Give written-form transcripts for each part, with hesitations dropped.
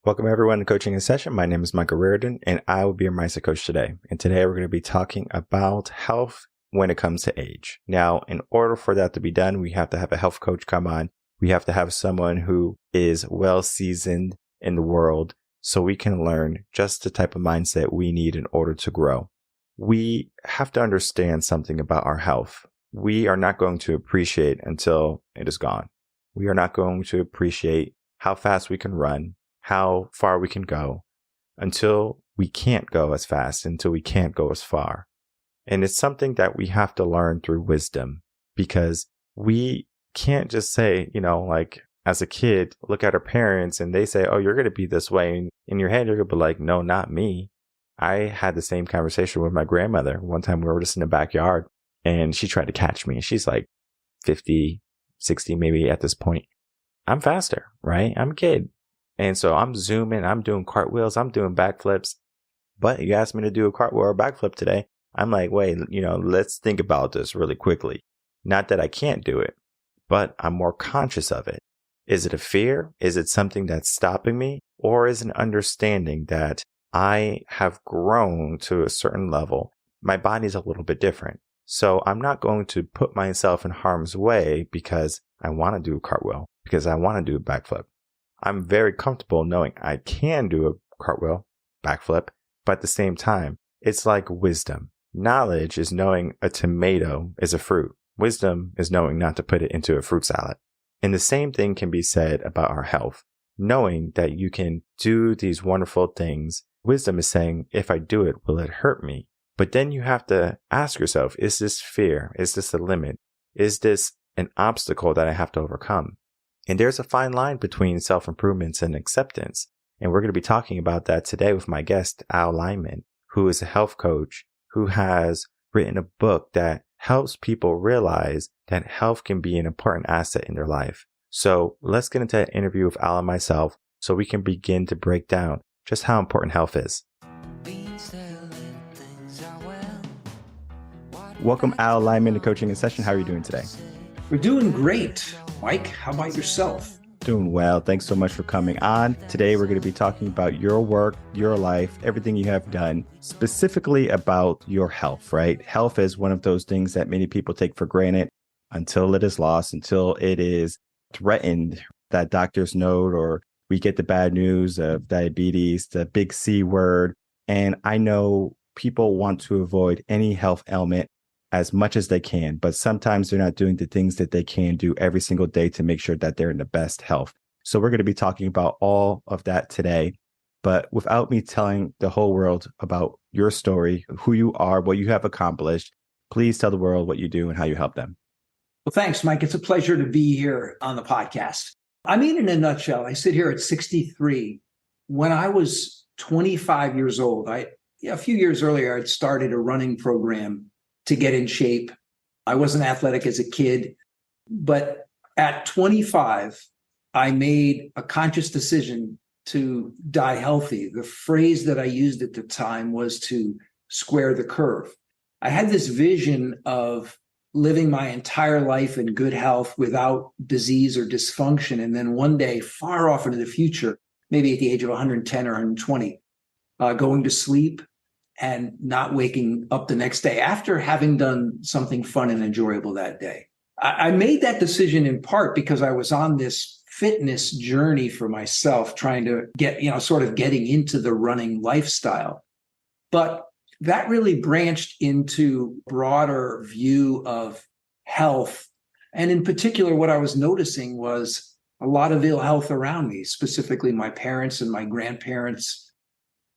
Welcome everyone to Coaching in Session. My name is Michael Reardon and I will be your mindset coach today. And today we're going to be talking about health when it comes to age. Now, in order for that to be done, we have to have a health coach come on. We have to have someone who is well seasoned in the world so we can learn just the type of mindset we need in order to grow. We have to understand something about our health. We are not going to appreciate until it is gone. We are not going to appreciate how fast we can run, how far we can go, until we can't go as fast, until we can't go as far. And it's something that we have to learn through wisdom, because we can't just say, like as a kid, look at our parents and they say, oh, you're going to be this way. And in your head, you're going to be like, no, not me. I had the same conversation with my grandmother. One time we were just in the backyard and she tried to catch me. She's like 50, 60 maybe at this point. I'm faster, right? I'm a kid. And so I'm zooming, I'm doing cartwheels, I'm doing backflips. But you asked me to do a cartwheel or a backflip today. I'm like, wait, let's think about this really quickly. Not that I can't do it, but I'm more conscious of it. Is it a fear? Is it something that's stopping me? Or is it an understanding that I have grown to a certain level? My body's a little bit different. So I'm not going to put myself in harm's way because I want to do a cartwheel, because I want to do a backflip. I'm very comfortable knowing I can do a cartwheel, backflip, but at the same time, it's like wisdom. Knowledge is knowing a tomato is a fruit. Wisdom is knowing not to put it into a fruit salad. And the same thing can be said about our health. Knowing that you can do these wonderful things. Wisdom is saying, if I do it, will it hurt me? But then you have to ask yourself, is this fear? Is this a limit? Is this an obstacle that I have to overcome? And there's a fine line between self-improvements and acceptance. And we're going to be talking about that today with my guest, Lyman, who is a health coach who has written a book that helps people realize that health can be an important asset in their life. So let's get into that interview with Al and myself so we can begin to break down just how important health is. Welcome, Lyman, to Coaching in Session. How are you doing today? We're doing great. Mike, how about yourself? Doing well. Thanks so much for coming on. Today, we're going to be talking about your work, your life, everything you have done, specifically about your health, right? Health is one of those things that many people take for granted until it is lost, until it is threatened, that doctor's note, or we get the bad news of diabetes, the big C word. And I know people want to avoid any health ailment as much as they can, but sometimes they're not doing the things that they can do every single day to make sure that they're in the best health. So we're going to be talking about all of that today, but without me telling the whole world about your story, who you are, what you have accomplished, please tell the world what you do and how you help them. Well, thanks, Mike. It's a pleasure to be here on the podcast. I mean, in a nutshell, I sit here at 63. When I was 25 years old, a few years earlier, I'd started a running program to get in shape. I wasn't athletic as a kid, but at 25, I made a conscious decision to die healthy. The phrase that I used at the time was to square the curve. I had this vision of living my entire life in good health without disease or dysfunction. And then one day, far off into the future, maybe at the age of 110 or 120, going to sleep and not waking up the next day after having done something fun and enjoyable that day. I made that decision in part because I was on this fitness journey for myself, trying to get, sort of getting into the running lifestyle. But that really branched into a broader view of health. And in particular, what I was noticing was a lot of ill health around me, specifically my parents and my grandparents.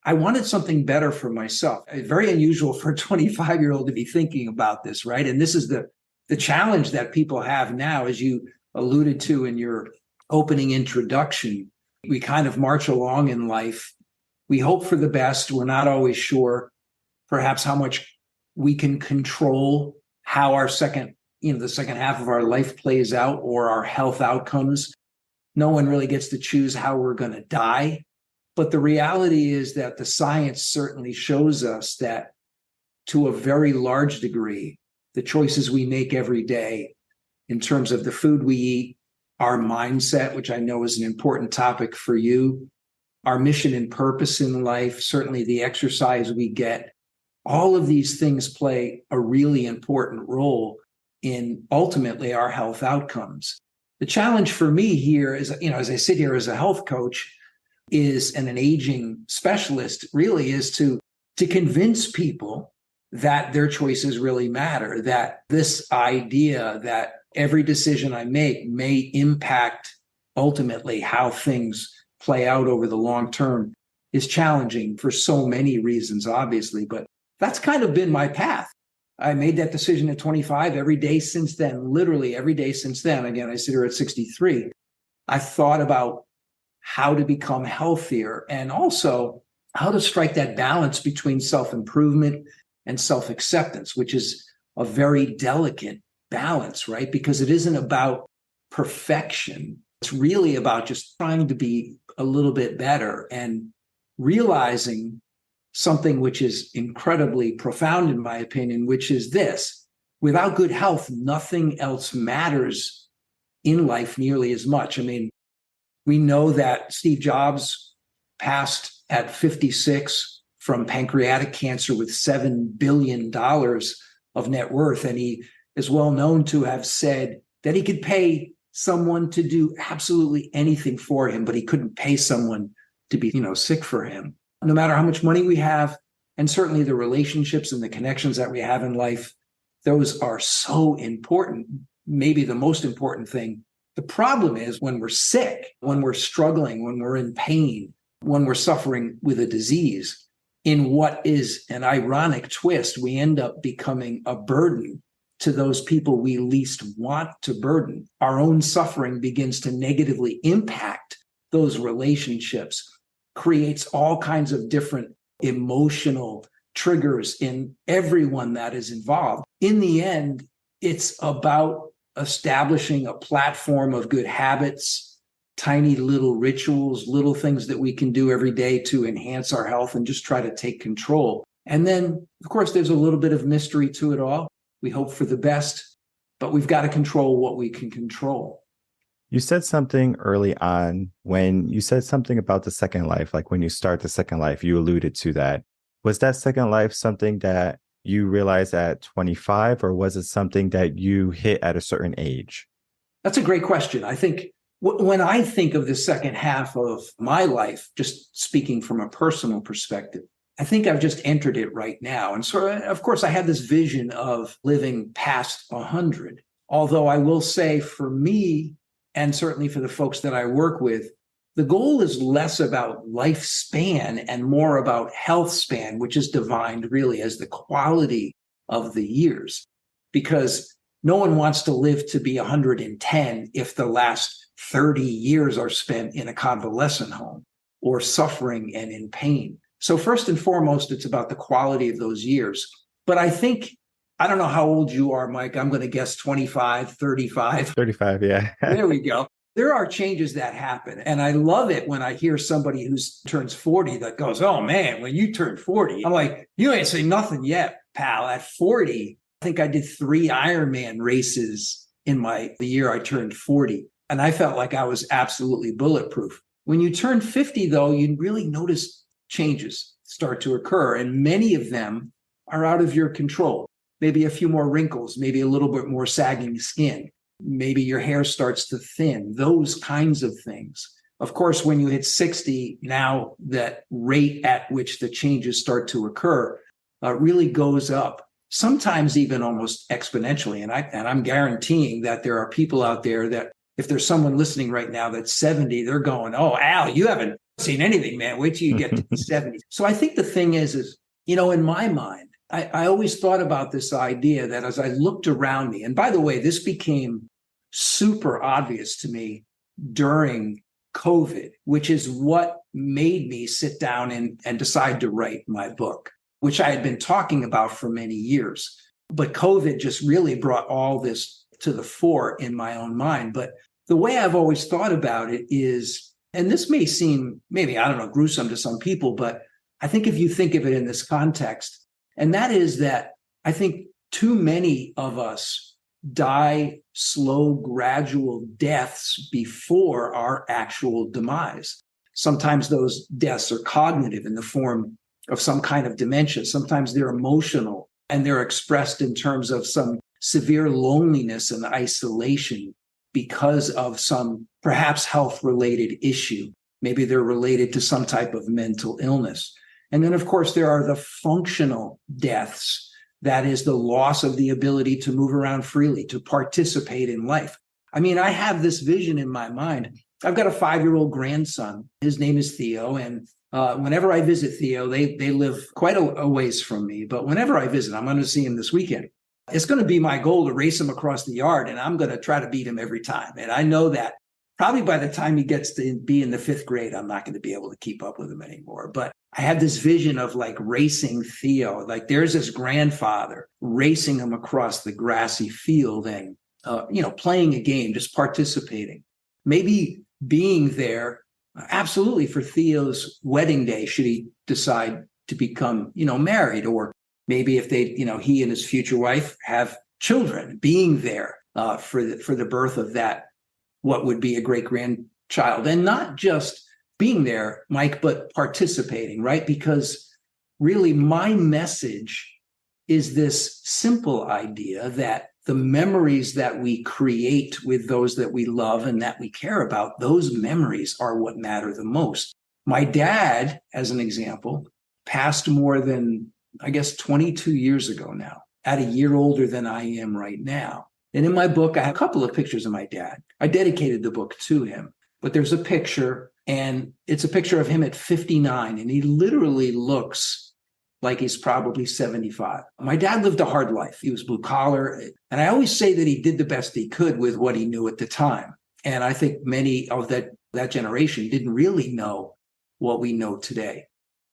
I wanted something better for myself. It's very unusual for a 25-year-old to be thinking about this, right? And this is the challenge that people have now, as you alluded to in your opening introduction. We kind of march along in life. We hope for the best. We're not always sure, perhaps, how much we can control how our the second half of our life plays out or our health outcomes. No one really gets to choose how we're going to die. But the reality is that the science certainly shows us that to a very large degree, the choices we make every day in terms of the food we eat, our mindset, which I know is an important topic for you, our mission and purpose in life, certainly the exercise we get, all of these things play a really important role in ultimately our health outcomes. The challenge for me here is, as I sit here as a health coach and an aging specialist, really is to convince people that their choices really matter, that this idea that every decision I make may impact ultimately how things play out over the long term is challenging for so many reasons, obviously. But that's kind of been my path. I made that decision at 25. Every day since then, literally every day since then, again, I sit here at 63, I thought about how to become healthier and also how to strike that balance between self-improvement and self-acceptance, which is a very delicate balance, right? Because it isn't about perfection. It's really about just trying to be a little bit better and realizing something which is incredibly profound, in my opinion, which is this: without good health, nothing else matters in life nearly as much. I mean, we know that Steve Jobs passed at 56 from pancreatic cancer with $7 billion of net worth. And he is well known to have said that he could pay someone to do absolutely anything for him, but he couldn't pay someone to be, sick for him. No matter how much money we have, and certainly the relationships and the connections that we have in life, those are so important, maybe the most important thing. The problem is when we're sick, when we're struggling, when we're in pain, when we're suffering with a disease, in what is an ironic twist, we end up becoming a burden to those people we least want to burden. Our own suffering begins to negatively impact those relationships, creates all kinds of different emotional triggers in everyone that is involved. In the end, it's about establishing a platform of good habits, tiny little rituals, little things that we can do every day to enhance our health and just try to take control. And then, of course, there's a little bit of mystery to it all. We hope for the best, but we've got to control what we can control. You said something early on when you said something about the second life, like when you start the second life, you alluded to that. Was that second life something that you realized at 25, or was it something that you hit at a certain age? That's a great question. I think when I think of the second half of my life, just speaking from a personal perspective, I think I've just entered it right now. And so, of course, I had this vision of living past 100. Although I will say for me, and certainly for the folks that I work with, the goal is less about lifespan and more about health span, which is defined really as the quality of the years. Because no one wants to live to be 110 if the last 30 years are spent in a convalescent home or suffering and in pain. So first and foremost, it's about the quality of those years. But I think, I don't know how old you are, Mike. I'm going to guess 25, 35. 35, yeah. There we go. There are changes that happen. And I love it when I hear somebody who turns 40 that goes, oh man, when you turn 40, I'm like, you ain't saying nothing yet, pal. At 40, I think I did 3 Ironman races in the year I turned 40. And I felt like I was absolutely bulletproof. When you turn 50, though, you really notice changes start to occur. And many of them are out of your control. Maybe a few more wrinkles, maybe a little bit more sagging skin. Maybe your hair starts to thin, those kinds of things. Of course, when you hit 60, now that rate at which the changes start to occur really goes up, sometimes even almost exponentially. And I'm guaranteeing that there are people out there that if there's someone listening right now that's 70, they're going, oh, Al, you haven't seen anything, man. Wait till you get to 70. So I think the thing is, in my mind, I always thought about this idea that as I looked around me, and by the way, this became super obvious to me during COVID, which is what made me sit down and decide to write my book, which I had been talking about for many years. But COVID just really brought all this to the fore in my own mind. But the way I've always thought about it is, and this may seem maybe, I don't know, gruesome to some people, but I think if you think of it in this context, and that is that I think too many of us die slow, gradual deaths before our actual demise. Sometimes those deaths are cognitive in the form of some kind of dementia. Sometimes they're emotional and they're expressed in terms of some severe loneliness and isolation because of some perhaps health-related issue. Maybe they're related to some type of mental illness. And then, of course, there are the functional deaths. That is the loss of the ability to move around freely, to participate in life. I mean, I have this vision in my mind. I've got a 5-year-old grandson. His name is Theo. And whenever I visit Theo, they live quite a ways from me. But whenever I visit, I'm going to see him this weekend. It's going to be my goal to race him across the yard, and I'm going to try to beat him every time. And I know that probably by the time he gets to be in the 5th grade, I'm not going to be able to keep up with him anymore. But I had this vision of like racing Theo, like there's this grandfather racing him across the grassy field and, playing a game, just participating, maybe being there absolutely for Theo's wedding day, should he decide to become, married, or maybe if they, he and his future wife have children, being there for the birth of that, what would be a great grandchild, and not just being there, Mike, but participating, right? Because really my message is this simple idea that the memories that we create with those that we love and that we care about, those memories are what matter the most. My dad, as an example, passed more than, 22 years ago now, at a year older than I am right now. And in my book, I have a couple of pictures of my dad. I dedicated the book to him, but there's a picture, and it's a picture of him at 59, and he literally looks like he's probably 75. My dad lived a hard life. He was blue collar. And I always say that he did the best he could with what he knew at the time. And I think many of that generation didn't really know what we know today.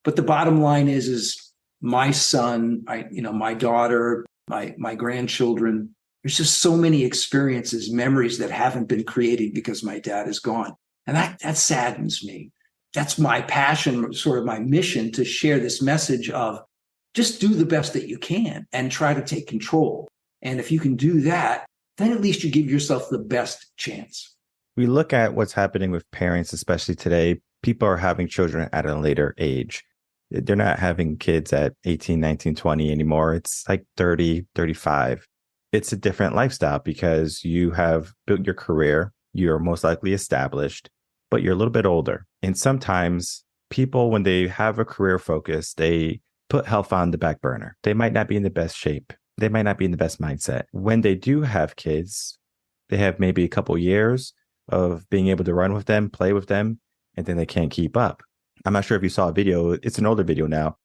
But the bottom line is my son, my daughter, my grandchildren, there's just so many experiences, memories that haven't been created because my dad is gone. And that saddens me. That's my passion, sort of my mission, to share this message of just do the best that you can and try to take control. And if you can do that, then at least you give yourself the best chance. We look at what's happening with parents, especially today. People are having children at a later age. They're not having kids at 18, 19, 20 anymore. It's like 30, 35. It's a different lifestyle because you have built your career. You're most likely established, but you're a little bit older. And sometimes people, when they have a career focus, they put health on the back burner. They might not be in the best shape. They might not be in the best mindset. When they do have kids, they have maybe a couple years of being able to run with them, play with them, and then they can't keep up. I'm not sure if you saw a video. It's an older video now,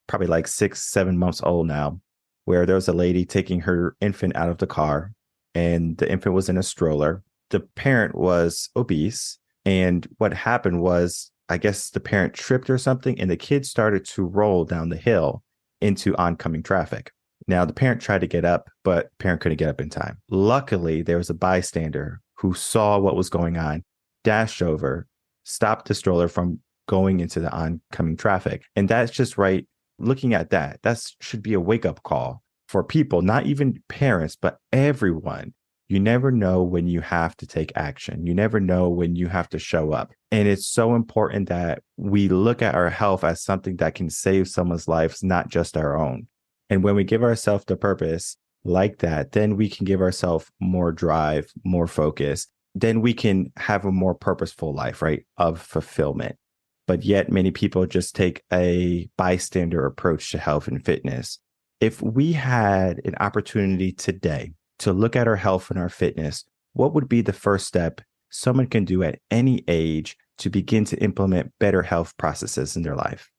probably like 6-7 months old now, where there was a lady taking her infant out of the car, and the infant was in a stroller. The parent was obese. And what happened was, I guess the parent tripped or something, and the kid started to roll down the hill into oncoming traffic. Now, the parent tried to get up, but parent couldn't get up in time. Luckily, there was a bystander who saw what was going on, dashed over, stopped the stroller from going into the oncoming traffic. And that's just right. Looking at that should be a wake-up call for people, not even parents, but everyone. You never know when you have to take action. You never know when you have to show up. And it's so important that we look at our health as something that can save someone's life, not just our own. And when we give ourselves the purpose like that, then we can give ourselves more drive, more focus. Then we can have a more purposeful life, right, of fulfillment. But yet many people just take a bystander approach to health and fitness. If we had an opportunity today to look at our health and our fitness, what would be the first step someone can do at any age to begin to implement better health processes in their life?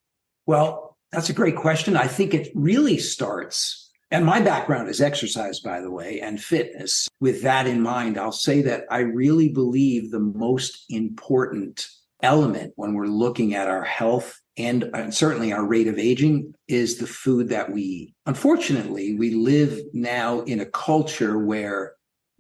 Well, that's a great question. I think it really starts, and my background is exercise, by the way, and fitness. With that in mind, I'll say that I really believe the most important element when we're looking at our health and certainly our rate of aging is the food that we eat. Unfortunately, we live now in a culture where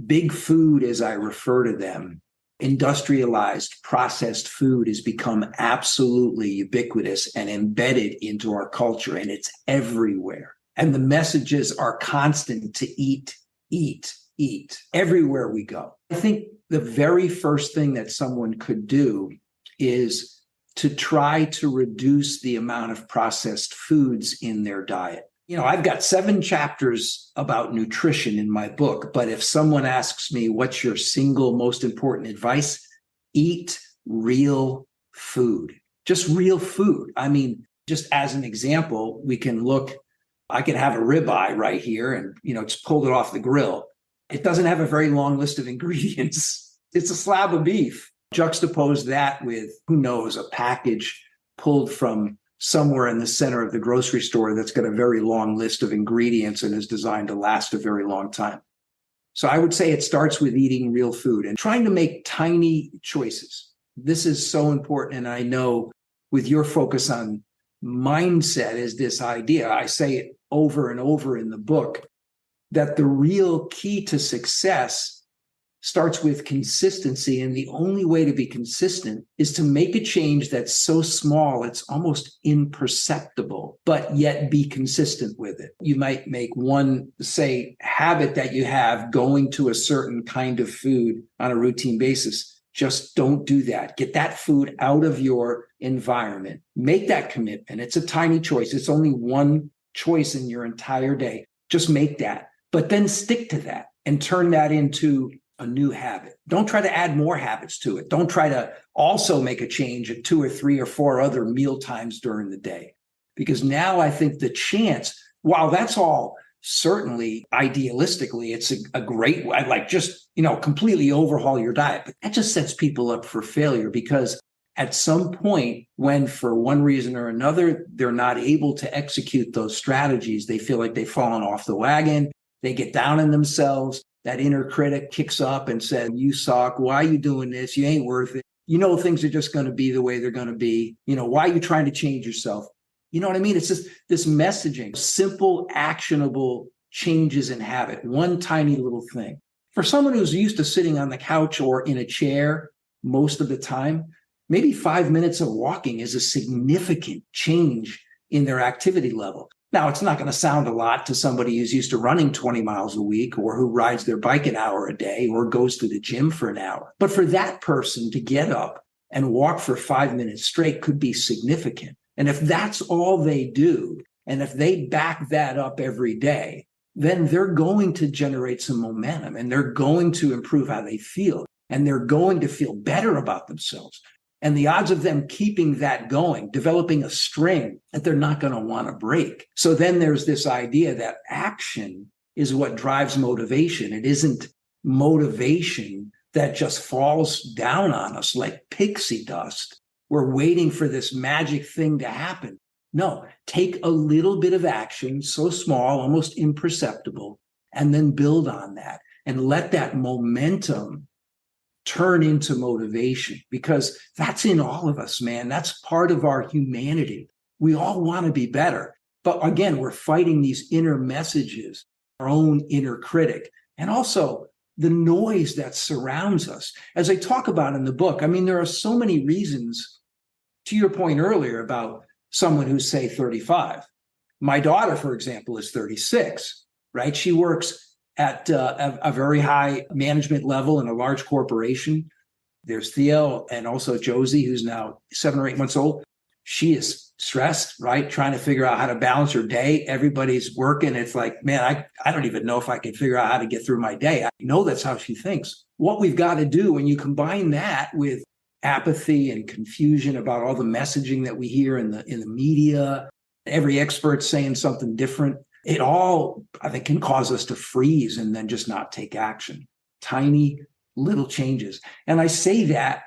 big food, as I refer to them, industrialized processed food has become absolutely ubiquitous and embedded into our culture, and it's everywhere. And the messages are constant to eat, eat, eat everywhere we go. I think the very first thing that someone could do is to try to reduce the amount of processed foods in their diet. I've got 7 chapters about nutrition in my book, but if someone asks me, what's your single most important advice? Eat real food, just real food. Just as an example, I could have a ribeye right here and, just pulled it off the grill. It doesn't have a very long list of ingredients. It's a slab of beef. Juxtapose that with, who knows, a package pulled from somewhere in the center of the grocery store that's got a very long list of ingredients and is designed to last a very long time. So I would say it starts with eating real food and trying to make tiny choices. This is so important. And I know with your focus on mindset is this idea, I say it over and over in the book, that the real key to success starts with consistency. And the only way to be consistent is to make a change that's so small, it's almost imperceptible, but yet be consistent with it. You might make one, say, habit that you have going to a certain kind of food on a routine basis. Just don't do that. Get that food out of your environment. Make that commitment. It's a tiny choice. It's only one choice in your entire day. Just make that, but then stick to that and turn that into a new habit. Don't try to add more habits to it. Don't try to also make a change at 2 or 3 or 4 other meal times during the day. Because now I think the chance, while that's all certainly idealistically, it's a great way, like just, completely overhaul your diet. But that just sets people up for failure because at some point when for one reason or another, they're not able to execute those strategies, they feel like they've fallen off the wagon. They get down on themselves. That inner critic kicks up and says, you suck. Why are you doing this? You ain't worth it. Things are just going to be the way they're going to be. Why are you trying to change yourself? You know what I mean? It's just this messaging, simple, actionable changes in habit, one tiny little thing. For someone who's used to sitting on the couch or in a chair most of the time, maybe 5 minutes of walking is a significant change in their activity level. Now, it's not going to sound a lot to somebody who's used to running 20 miles a week or who rides their bike an hour a day or goes to the gym for an hour. But for that person to get up and walk for 5 minutes straight could be significant. And if that's all they do, and if they back that up every day, then they're going to generate some momentum and they're going to improve how they feel and they're going to feel better about themselves. And the odds of them keeping that going, developing a string that they're not going to want to break. So then there's this idea that action is what drives motivation. It isn't motivation that just falls down on us like pixie dust. We're waiting for this magic thing to happen. No, take a little bit of action, so small, almost imperceptible, and then build on that and let that momentum turn into motivation, because that's in all of us, man. That's part of our humanity. We all want to be better. But again, we're fighting these inner messages, our own inner critic, and also the noise that surrounds us. As I talk about in the book, there are so many reasons, to your point earlier about someone who's, say, 35. My daughter, for example, is 36, right? She works at a very high management level in a large corporation. There's Theo and also Josie, who's now 7 or 8 months old. She is stressed, right? Trying to figure out how to balance her day. Everybody's working. It's like, man, I don't even know if I can figure out how to get through my day. I know that's how she thinks. What we've got to do when you combine that with apathy and confusion about all the messaging that we hear in the media, every expert saying something different, it all, I think, can cause us to freeze and then just not take action. Tiny little changes. And I say that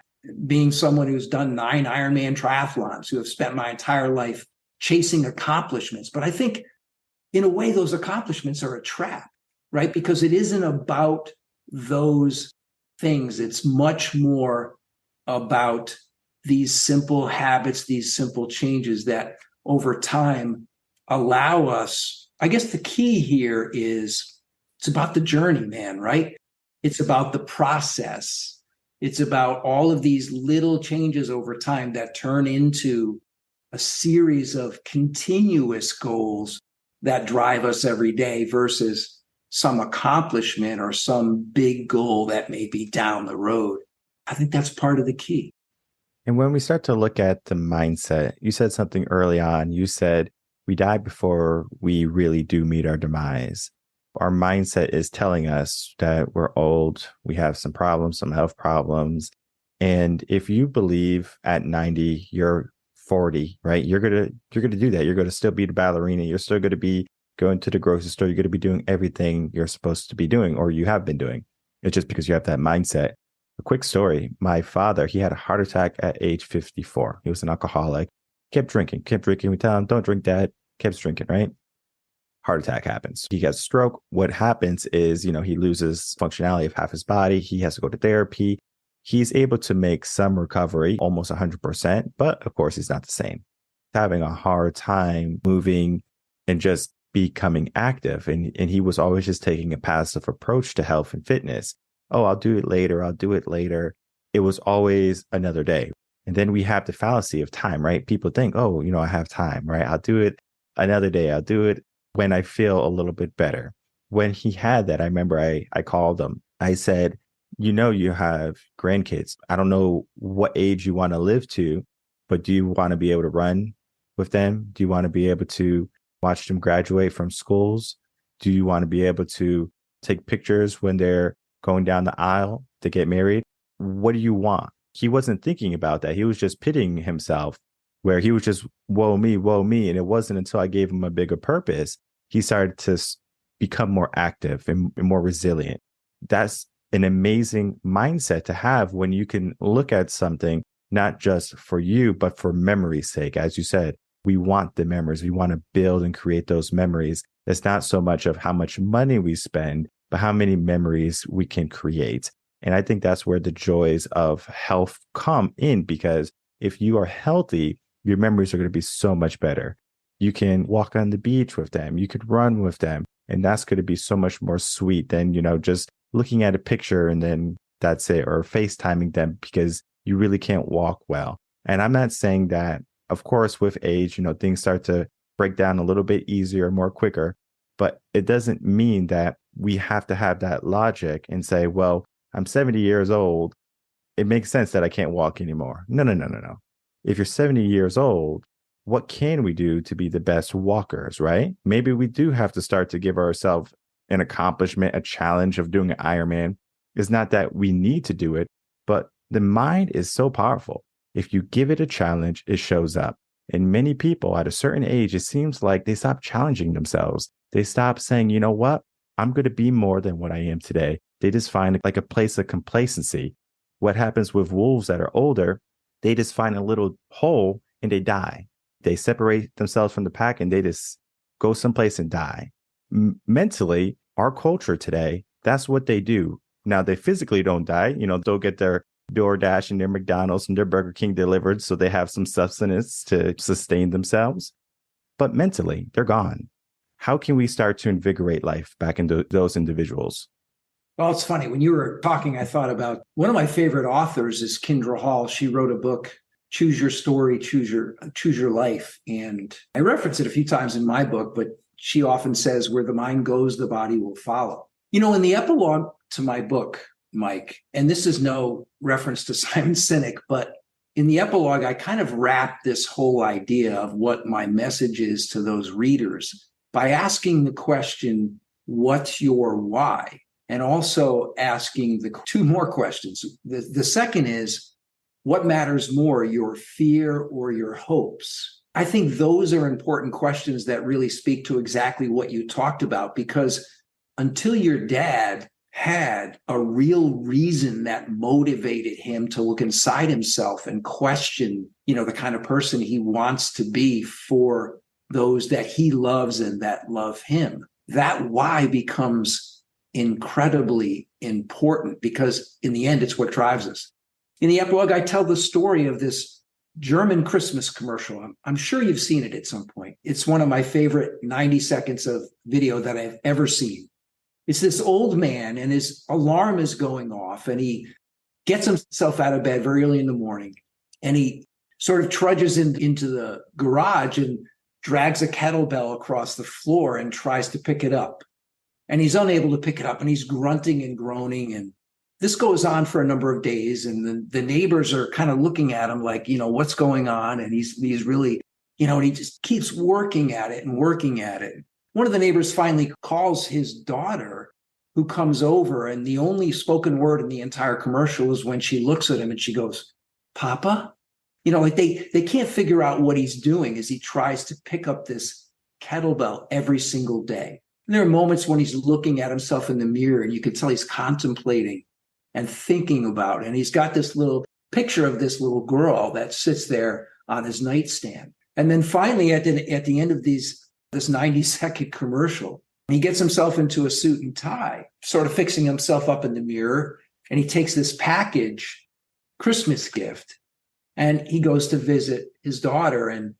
being someone who's done 9 Ironman triathlons, who have spent my entire life chasing accomplishments. But I think in a way, those accomplishments are a trap, right? Because it isn't about those things. It's much more about these simple habits, these simple changes that over time allow us. I guess the key here is it's about the journey, man, right? It's about the process. It's about all of these little changes over time that turn into a series of continuous goals that drive us every day versus some accomplishment or some big goal that may be down the road. I think that's part of the key. And when we start to look at the mindset, you said something early on. You said we die before we really do meet our demise. Our mindset is telling us that we're old, we have some problems, some health problems. And if you believe at 90, you're 40, right? You're gonna do that. You're gonna still be the ballerina. You're still gonna be going to the grocery store. You're gonna be doing everything you're supposed to be doing or you have been doing. It's just because you have that mindset. A quick story. My father, he had a heart attack at age 54. He was an alcoholic, kept drinking. We tell him, don't drink, dad. Kept drinking, right? Heart attack happens. He gets stroke. What happens is, he loses functionality of half his body. He has to go to therapy. He's able to make some recovery, almost 100%, but of course, he's not the same. Having a hard time moving and just becoming active. And he was always just taking a passive approach to health and fitness. Oh, I'll do it later. I'll do it later. It was always another day. And then we have the fallacy of time, right? People think, oh, I have time, right? I'll do it another day. I'll do it when I feel a little bit better. When he had that, I remember I called him. I said, you have grandkids. I don't know what age you want to live to, but do you want to be able to run with them? Do you want to be able to watch them graduate from schools? Do you want to be able to take pictures when they're going down the aisle to get married? What do you want? He wasn't thinking about that. He was just pitying himself, where he was just, woe me, woe me. And it wasn't until I gave him a bigger purpose, he started to become more active and more resilient. That's an amazing mindset to have when you can look at something, not just for you, but for memory's sake. As you said, we want the memories. We want to build and create those memories. It's not so much of how much money we spend, but how many memories we can create. And I think that's where the joys of health come in, because if you are healthy, your memories are going to be so much better. You can walk on the beach with them. You could run with them. And that's going to be so much more sweet than, just looking at a picture and then that's it, or FaceTiming them because you really can't walk well. And I'm not saying that, of course, with age, things start to break down a little bit easier, more quicker, but it doesn't mean that we have to have that logic and say, well, I'm 70 years old. It makes sense that I can't walk anymore. No. If you're 70 years old, what can we do to be the best walkers, right? Maybe we do have to start to give ourselves an accomplishment, a challenge of doing an Ironman. It's not that we need to do it, but the mind is so powerful. If you give it a challenge, it shows up. And many people at a certain age, it seems like they stop challenging themselves. They stop saying, you know what? I'm going to be more than what I am today. They just find like a place of complacency. What happens with wolves that are older, they just find a little hole and they die. They separate themselves from the pack and they just go someplace and die. Mentally, our culture today, that's what they do. Now, they physically don't die. They'll get their DoorDash and their McDonald's and their Burger King delivered so they have some sustenance to sustain themselves. But mentally, they're gone. How can we start to invigorate life back into those individuals? Well, it's funny. When you were talking, I thought about one of my favorite authors is Kindra Hall. She wrote a book, Choose Your Story, Choose Your Life. And I reference it a few times in my book, but she often says, where the mind goes, the body will follow. In the epilogue to my book, Mike, and this is no reference to Simon Sinek, but in the epilogue, I kind of wrap this whole idea of what my message is to those readers by asking the question, what's your why? And also asking the two more questions. The second is, what matters more, your fear or your hopes? I think those are important questions that really speak to exactly what you talked about, because until your dad had a real reason that motivated him to look inside himself and question, the kind of person he wants to be for those that he loves and that love him, that why becomes incredibly important, because in the end, it's what drives us. In the epilogue, I tell the story of this German Christmas commercial. I'm sure you've seen it at some point. It's one of my favorite 90 seconds of video that I've ever seen. It's this old man and his alarm is going off and he gets himself out of bed very early in the morning and he sort of trudges into the garage and drags a kettlebell across the floor and tries to pick it up. And he's unable to pick it up and he's grunting and groaning. And this goes on for a number of days, and the neighbors are kind of looking at him like, what's going on? And he's really, and he just keeps working at it and working at it. One of the neighbors finally calls his daughter, who comes over, and the only spoken word in the entire commercial is when she looks at him and she goes, "Papa?" Like they can't figure out what he's doing as he tries to pick up this kettlebell every single day. And there are moments when he's looking at himself in the mirror, and you can tell he's contemplating and thinking about it. And he's got this little picture of this little girl that sits there on his nightstand. And then finally, at the end of this 90-second commercial, he gets himself into a suit and tie, sort of fixing himself up in the mirror. And he takes this package, Christmas gift, and he goes to visit his daughter. And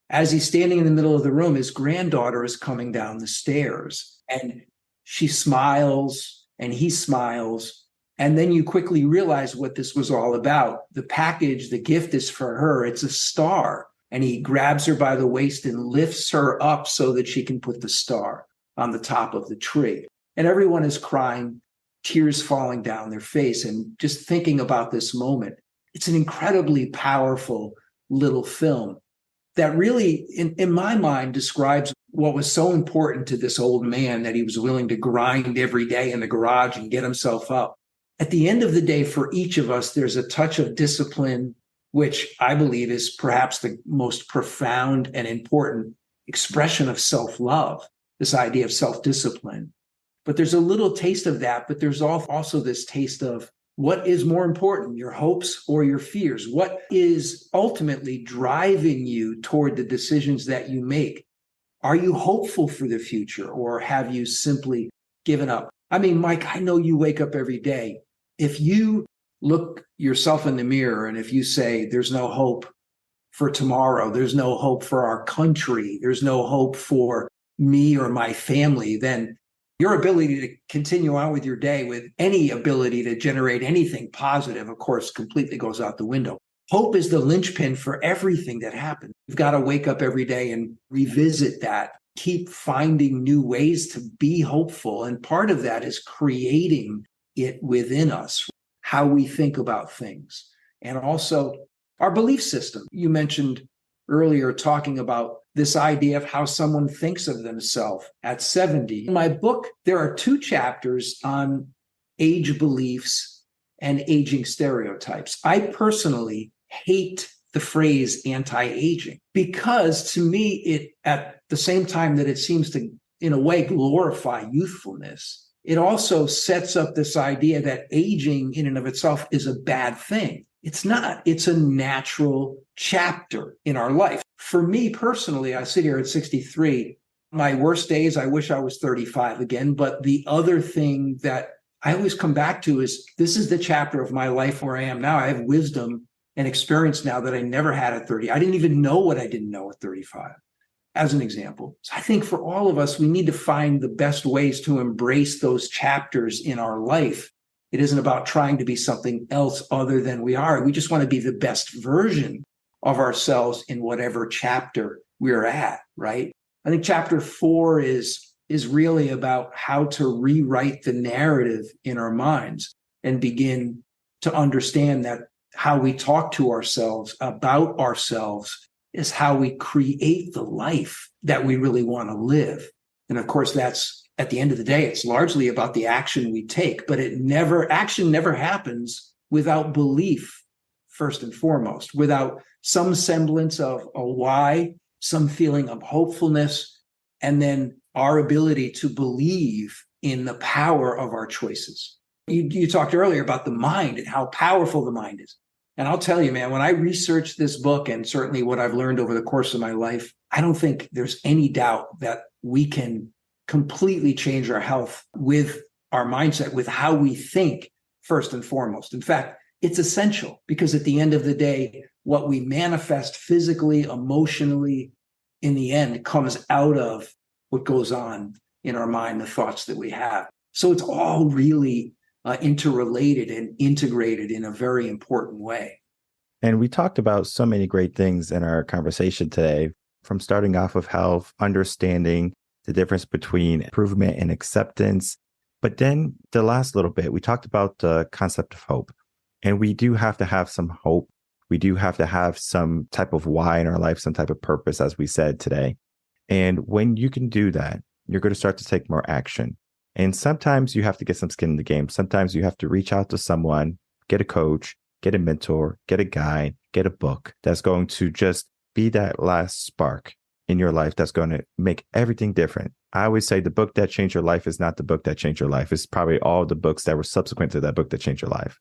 as he's standing in the middle of the room, his granddaughter is coming down the stairs, and she smiles and he smiles. And then you quickly realize what this was all about. The package, the gift is for her. It's a star. And he grabs her by the waist and lifts her up so that she can put the star on the top of the tree. And everyone is crying, tears falling down their face, and just thinking about this moment. It's an incredibly powerful little film that really, in my mind, describes what was so important to this old man, that he was willing to grind every day in the garage and get himself up. At the end of the day, for each of us, there's a touch of discipline, which I believe is perhaps the most profound and important expression of self-love, this idea of self-discipline. But there's a little taste of that, but there's also this taste of what is more important, your hopes or your fears? What is ultimately driving you toward the decisions that you make? Are you hopeful for the future, or have you simply given up? I mean, Mike, I know you wake up every day. If you look yourself in the mirror and if you say, there's no hope for tomorrow, there's no hope for our country, there's no hope for me or my family, then your ability to continue on with your day with any ability to generate anything positive, of course, completely goes out the window. Hope is the linchpin for everything that happens. You've got to wake up every day and revisit that, keep finding new ways to be hopeful. And part of that is creating it within us, how we think about things, and also our belief system. You mentioned earlier talking about this idea of how someone thinks of themselves at 70. In my book, there are 2 chapters on age beliefs and aging stereotypes. I personally hate the phrase anti-aging because, to me, it, at the same time that it seems to, in a way, glorify youthfulness, it also sets up this idea that aging in and of itself is a bad thing. It's not. It's a natural chapter in our life. For me personally, I sit here at 63. My worst days, I wish I was 35 again. But the other thing that I always come back to is, this is the chapter of my life where I am now. I have wisdom and experience now that I never had at 30. I didn't even know what I didn't know at 35, as an example. So I think for all of us, we need to find the best ways to embrace those chapters in our life. It isn't about trying to be something else other than we are. We just want to be the best version of ourselves in whatever chapter we're at, right? I think chapter 4 is really about how to rewrite the narrative in our minds and begin to understand that how we talk to ourselves about ourselves is how we create the life that we really want to live. And of course, that's, at the end of the day, it's largely about the action we take, but action never happens without belief, first and foremost, without some semblance of a why, some feeling of hopefulness, and then our ability to believe in the power of our choices. You talked earlier about the mind and how powerful the mind is. And I'll tell you, man, when I researched this book, and certainly what I've learned over the course of my life, I don't think there's any doubt that we can completely change our health with our mindset, with how we think, first and foremost. In fact, it's essential, because at the end of the day, what we manifest physically, emotionally, in the end, comes out of what goes on in our mind, the thoughts that we have. So it's all really interrelated and integrated in a very important way. And we talked about so many great things in our conversation today, from starting off with health, understanding the difference between improvement and acceptance, But then the last little bit, we talked about the concept of hope. And we do have to have some hope. We do have to have some type of why in our life, some type of purpose, as we said today. And when you can do that, you're going to start to take more action. And sometimes you have to get some skin in the game. Sometimes you have to reach out to someone, get a coach, get a mentor, get a guide, get a book that's going to just be that last spark in your life that's going to make everything different. I always say the book that changed your life is not the book that changed your life. It's probably all the books that were subsequent to that book that changed your life.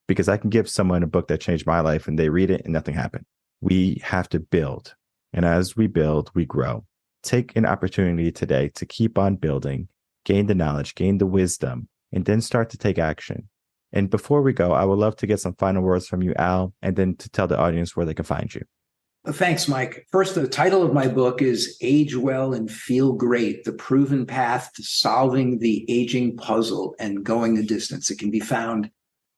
Because I can give someone a book that changed my life and they read it and nothing happened. We have to build. And as we build, we grow. Take an opportunity today to keep on building, gain the knowledge, gain the wisdom, and then start to take action. And before we go, I would love to get some final words from you, Al, and then to tell the audience where they can find you. Thanks, Mike. First, the title of my book is Age Well and Feel Great, The Proven Path to Solving the Aging Puzzle and Going the Distance. It can be found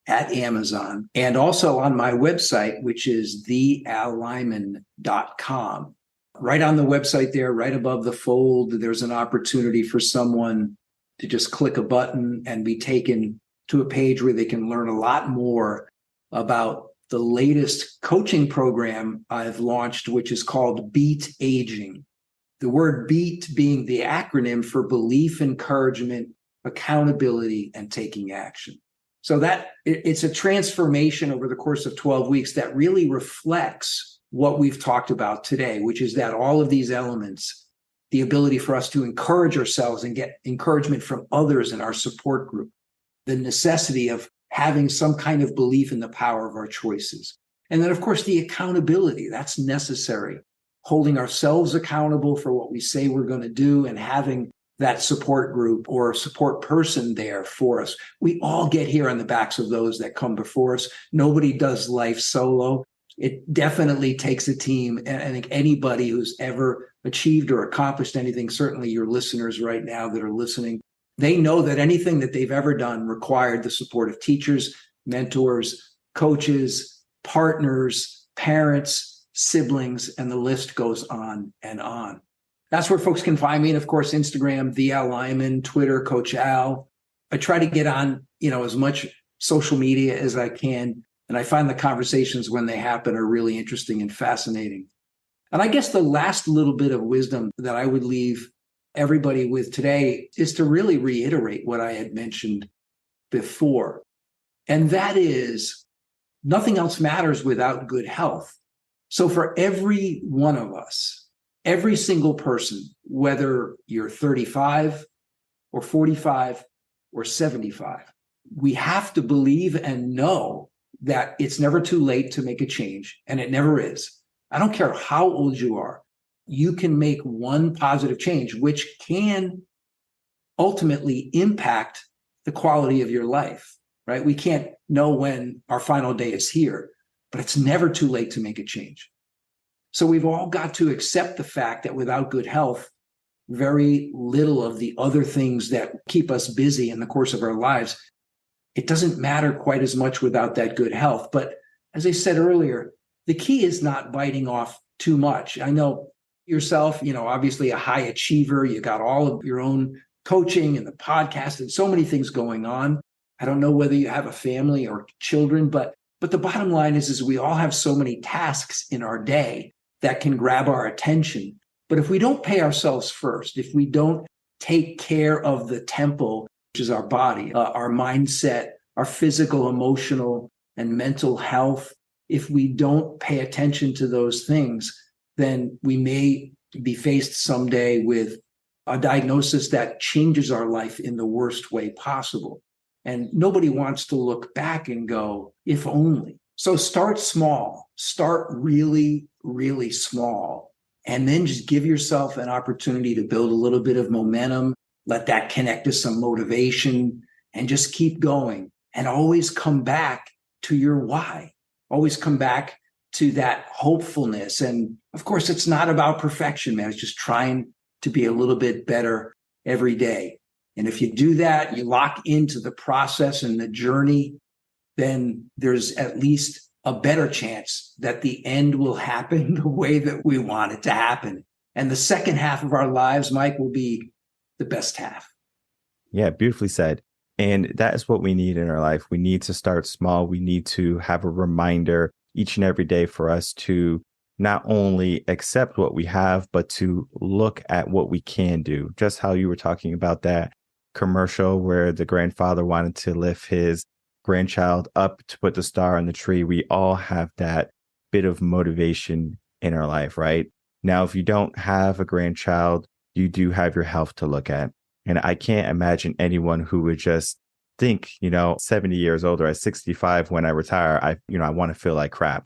at Amazon and also on my website, which is theallyman.com. Right on the website there, right above the fold, there's an opportunity for someone to just click a button and be taken to a page where they can learn a lot more about the latest coaching program I've launched, which is called Beat Aging. The word BEAT being the acronym for belief, encouragement, accountability, and taking action. So that it's a transformation over the course of 12 weeks that really reflects what we've talked about today, which is that all of these elements, the ability for us to encourage ourselves and get encouragement from others in our support group, the necessity of having some kind of belief in the power of our choices. And then, of course, the accountability that's necessary, holding ourselves accountable for what we say we're going to do and having that support group or support person there for us. We all get here on the backs of those that come before us. Nobody does life solo. It definitely takes a team. And I think anybody who's ever achieved or accomplished anything, certainly your listeners right now that are listening, they know that anything that they've ever done required the support of teachers, mentors, coaches, partners, parents, siblings, and the list goes on and on. That's where folks can find me. And of course, Instagram, the Al Lyman, Twitter, Coach Al. I try to get on, as much social media as I can. And I find the conversations when they happen are really interesting and fascinating. And I guess the last little bit of wisdom that I would leave everybody with today is to really reiterate what I had mentioned before. And that is nothing else matters without good health. So for every one of us, every single person, whether you're 35 or 45 or 75, we have to believe and know that it's never too late to make a change, and it never is. I don't care how old you are. You can make one positive change, which can ultimately impact the quality of your life, right? We can't know when our final day is here, but it's never too late to make a change. So we've all got to accept the fact that without good health, very little of the other things that keep us busy in the course of our lives, it doesn't matter quite as much without that good health. But as I said earlier, the key is not biting off too much. I know yourself, obviously a high achiever, you got all of your own coaching and the podcast and so many things going on. I don't know whether you have a family or children, but the bottom line is we all have so many tasks in our day that can grab our attention. But if we don't pay ourselves first, if we don't take care of the temple, which is our body, our mindset, our physical, emotional, and mental health, if we don't pay attention to those things, then we may be faced someday with a diagnosis that changes our life in the worst way possible. And nobody wants to look back and go, if only. So start small, start really, really small, and then just give yourself an opportunity to build a little bit of momentum, let that connect to some motivation, and just keep going. And always come back to your why. Always come back to that hopefulness. And of course, it's not about perfection, man. It's just trying to be a little bit better every day. And if you do that, you lock into the process and the journey, then there's at least a better chance that the end will happen the way that we want it to happen. And the second half of our lives, Mike, will be the best half. Yeah, beautifully said. And that is what we need in our life. We need to start small. We need to have a reminder each and every day for us to not only accept what we have, but to look at what we can do. Just how you were talking about that commercial where the grandfather wanted to lift his grandchild up to put the star on the tree. We all have that bit of motivation in our life, right? Now, if you don't have a grandchild, you do have your health to look at. And I can't imagine anyone who would just think, 70 years old or at 65 when I retire, I want to feel like crap.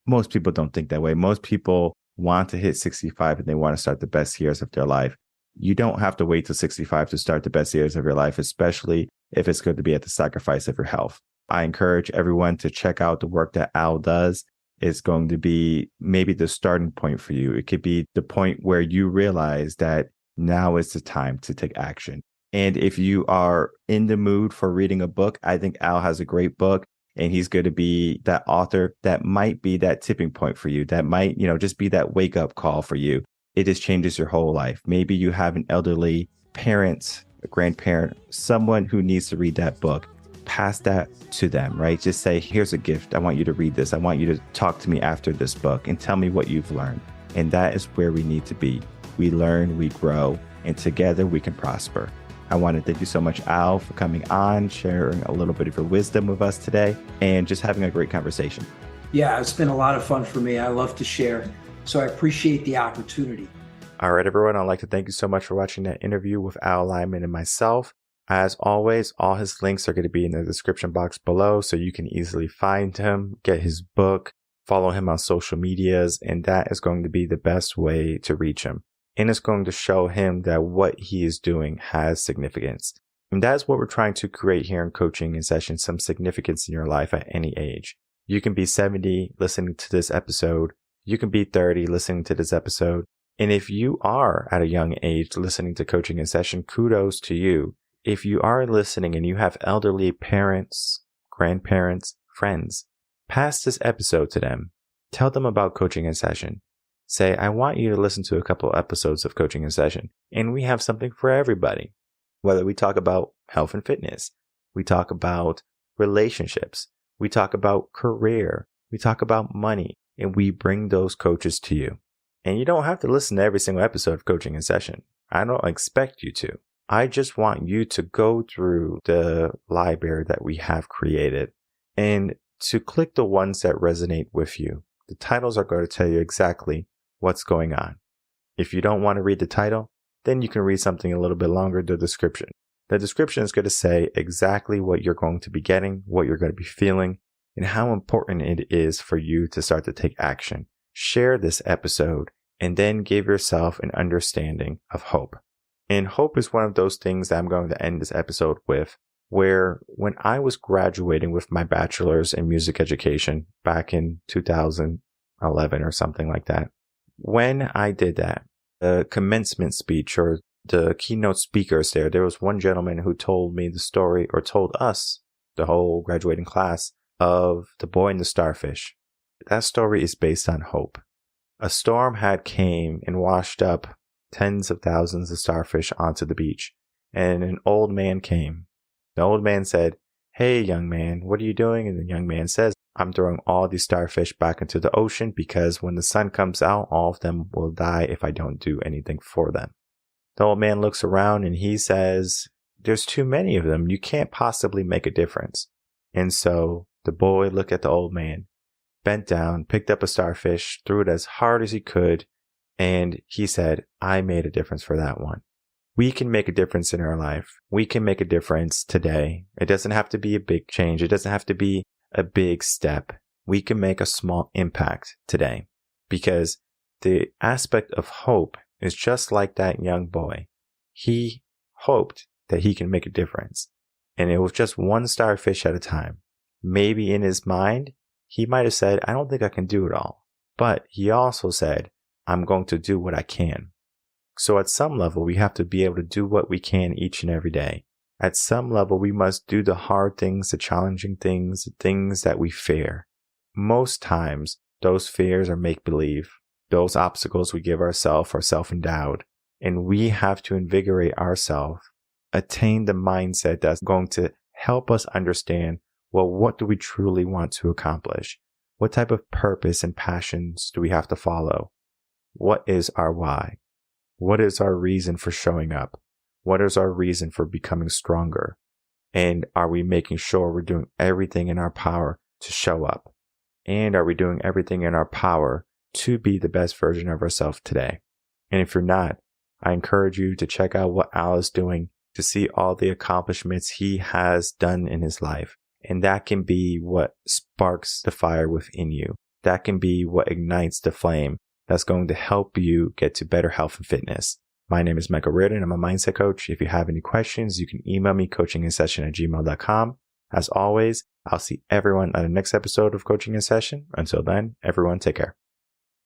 Most people don't think that way. Most people want to hit 65 and they want to start the best years of their life. You don't have to wait till 65 to start the best years of your life, especially if it's going to be at the sacrifice of your health. I encourage everyone to check out the work that Al does. It's going to be maybe the starting point for you. It could be the point where you realize that now is the time to take action. And if you are in the mood for reading a book, I think Al has a great book. And he's going to be that author that might be that tipping point for you. That might, just be that wake up call for you. It just changes your whole life. Maybe you have an elderly parent, a grandparent, someone who needs to read that book. Pass that to them, right? Just say, here's a gift. I want you to read this. I want you to talk to me after this book and tell me what you've learned. And that is where we need to be. We learn, we grow, and together we can prosper. I want to thank you so much, Al, for coming on, sharing a little bit of your wisdom with us today, and just having a great conversation. Yeah, it's been a lot of fun for me. I love to share. So I appreciate the opportunity. All right, everyone. I'd like to thank you so much for watching that interview with Al Lyman and myself. As always, all his links are going to be in the description box below, so you can easily find him, get his book, follow him on social medias, and that is going to be the best way to reach him. And it's going to show him that what he is doing has significance. And that's what we're trying to create here in Coaching in Session, some significance in your life at any age. You can be 70 listening to this episode. You can be 30 listening to this episode. And if you are at a young age listening to Coaching in Session, kudos to you. If you are listening and you have elderly parents, grandparents, friends, pass this episode to them. Tell them about Coaching in Session. Say, I want you to listen to a couple of episodes of Coaching in Session, and we have something for everybody. Whether we talk about health and fitness, we talk about relationships, we talk about career, we talk about money, and we bring those coaches to you. And you don't have to listen to every single episode of Coaching in Session. I don't expect you to. I just want you to go through the library that we have created and to click the ones that resonate with you. The titles are going to tell you exactly what's going on. If you don't want to read the title, then you can read something a little bit longer, the description. The description is going to say exactly what you're going to be getting, what you're going to be feeling, and how important it is for you to start to take action. Share this episode and then give yourself an understanding of hope. And hope is one of those things that I'm going to end this episode with, where when I was graduating with my bachelor's in music education back in 2011 or something like that, when I did that, the commencement speech or the keynote speakers there was one gentleman who told me the story, or told us, the whole graduating class, of the boy and the starfish. That story is based on hope. A storm had came and washed up tens of thousands of starfish onto the beach, and an old man came. The old man said, "Hey, young man, what are you doing?" And the young man says, "I'm throwing all these starfish back into the ocean because when the sun comes out, all of them will die if I don't do anything for them." The old man looks around and he says, "There's too many of them. You can't possibly make a difference." And so the boy looked at the old man, bent down, picked up a starfish, threw it as hard as he could, and he said, "I made a difference for that one." We can make a difference in our life. We can make a difference today. It doesn't have to be a big change. It doesn't have to be a big step. We can make a small impact today, because the aspect of hope is just like that young boy. He hoped that he can make a difference, and it was just one starfish at a time. Maybe in his mind, he might have said, "I don't think I can do it all." But he also said, "I'm going to do what I can." So at some level, we have to be able to do what we can each and every day. At some level, we must do the hard things, the challenging things, the things that we fear. Most times, those fears are make-believe. Those obstacles we give ourselves are self-endowed. And we have to invigorate ourselves attain the mindset that's going to help us understand, well, what do we truly want to accomplish? What type of purpose and passions do we have to follow? What is our why? What is our reason for showing up? What is our reason for becoming stronger? And are we making sure we're doing everything in our power to show up? And are we doing everything in our power to be the best version of ourselves today? And if you're not, I encourage you to check out what Al is doing to see all the accomplishments he has done in his life. And that can be what sparks the fire within you. That can be what ignites the flame that's going to help you get to better health and fitness. My name is Michael Reardon. I'm a mindset coach. If you have any questions, you can email me coachinginsession@gmail.com. As always, I'll see everyone on the next episode of Coaching in Session. Until then, everyone take care.